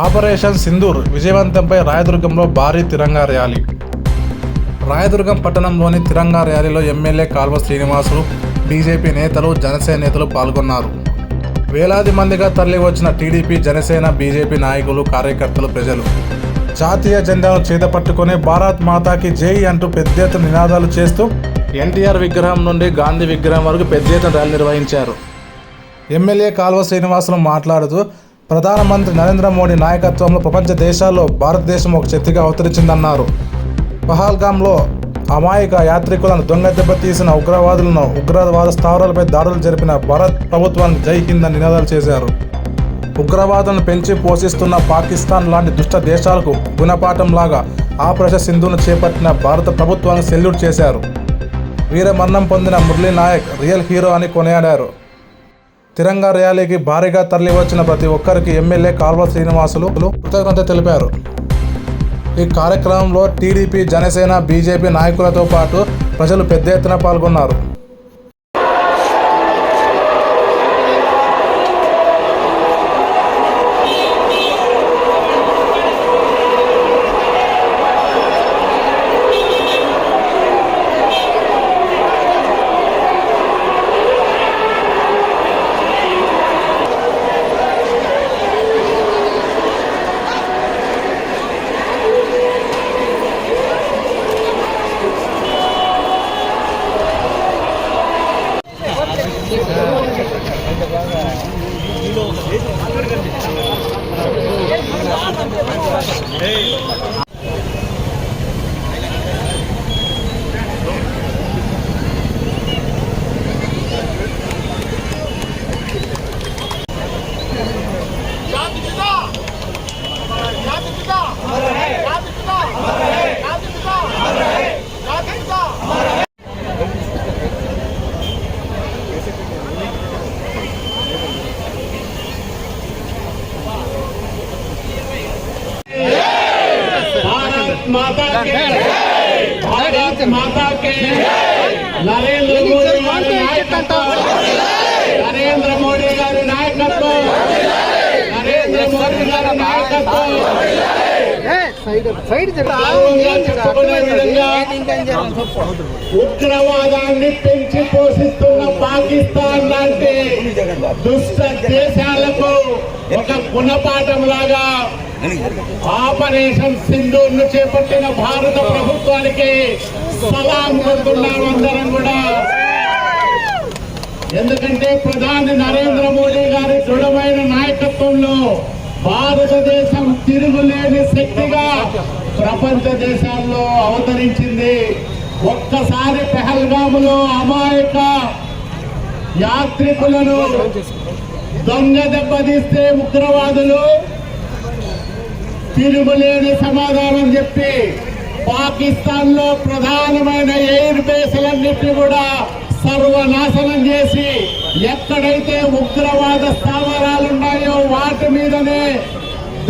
Operation Sindoor విజయవంతంపై రాయదుర్గంలో భారీ తిరంగా rally. Rayadurgam పట్టణంలోని తిరంగా ర్యాలీలో ఎమ్మెల్యే కాల్వ శ్రీనివాసులు, బీజేపీ నేతలు, జనసేన నేతలు పాల్గొన్నారు. వేలాది మందిగా తరలివచ్చిన టీడీపీ, జనసేన, బీజేపీ నాయకులు, కార్యకర్తలు, ప్రజలు జాతీయ జెండాను చేతపట్టుకుని భారత్ మాతాకి జై అంటూ పెద్ద ఎత్తున నినాదాలు చేస్తూ ఎన్టీఆర్ విగ్రహం నుండి గాంధీ విగ్రహం వరకు పెద్ద ఎత్తున ర్యాలీ నిర్వహించారు. ఎమ్మెల్యే కాల్వ శ్రీనివాసులు మాట్లాడుతూ, ప్రధానమంత్రి నరేంద్ర మోడీ నాయకత్వంలో ప్రపంచ దేశాల్లో భారతదేశం ఒక శక్తిగా అవతరించిందన్నారు. పహల్గామ్లో అమాయక యాత్రికులను దొంగ దెబ్బతీసిన ఉగ్రవాద స్థావరాలపై దాడులు జరిపిన భారత్ ప్రభుత్వానికి జై హింద్ అని నినాదాలు చేశారు. ఉగ్రవాదులను పెంచి పోషిస్తున్న పాకిస్తాన్ లాంటి దుష్ట దేశాలకు గుణపాఠంలాగా ఆపరేషన్ సింధూర్ను చేపట్టిన భారత ప్రభుత్వానికి సెల్యూట్ చేశారు. వీరమరణం పొందిన మురళీ నాయక్ రియల్ హీరో అని కొనియాడారు. తిరంగా ర్యాలీకి భారీగా తరలివచ్చిన ప్రతి ఒక్కరికి ఎమ్మెల్యే కాల్వ శ్రీనివాసులు కృతజ్ఞత తెలిపారు. ఈ కార్యక్రమంలో టీడీపీ, జనసేన, బీజేపీ నాయకులతో పాటు ప్రజలు పెద్ద ఎత్తున పాల్గొన్నారు. माता के भारत माता के नरेंद्र मोदी गारी नायकत्व नरेंद्र मोदी गारी नायकत्व ఉగ్రవాదాన్ని పెంచి పోషిస్తున్న పాకిస్తాన్ లాంటి దుష్ట దేశాలకు ఒక గుణపాఠం లాగా ఆపరేషన్ సింధూర్ ను చేపట్టిన భారత ప్రభుత్వానికి సలాం కొడుతున్నాం అందరం కూడా. ఎందుకంటే ప్రధాని నరేంద్ర మోడీ గారి దృఢమైన నాయకత్వంలో భారతదేశం తిరుగులేని శక్తిగా ప్రపంచ దేశాల్లో అవతరించింది. ఒక్కసారి పహల్గాములో అమాయక యాత్రికులను దొంగ దెబ్బతీస్తే ఉగ్రవాదులు తిరుగులేని సమాధానం చెప్పి పాకిస్తాన్ లో ప్రధానమైన ఎయిర్ బేస్లన్నింటినీ కూడా సర్వనాశనం చేసి ఎక్కడైతే ఉగ్రవాద స్థావరాలున్నాయో వాటి మీదనే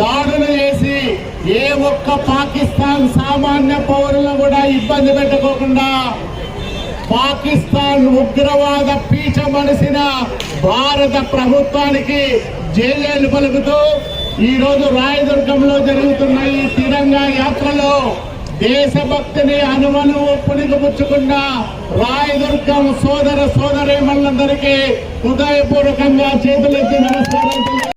దాడులు చేసి ఏ ఒక్క పాకిస్తాన్ సామాన్య పౌరులను కూడా ఇబ్బంది పెట్టుకోకుండా పాకిస్తాన్ ఉగ్రవాద పీచ మనిసిన భారత ప్రభుత్వానికి జైలు పలుకుతూ ఈ రోజు రాయదుర్గంలో జరుగుతున్న ఈ తిరంగా యాత్రలో దేశభక్తిని అనుమను పుణికిపుచ్చుకున్న రాయదుర్గం సోదర సోదరీమణులందరికీ హృదయపూర్వకంగా చేతులెత్తి నమస్కారం.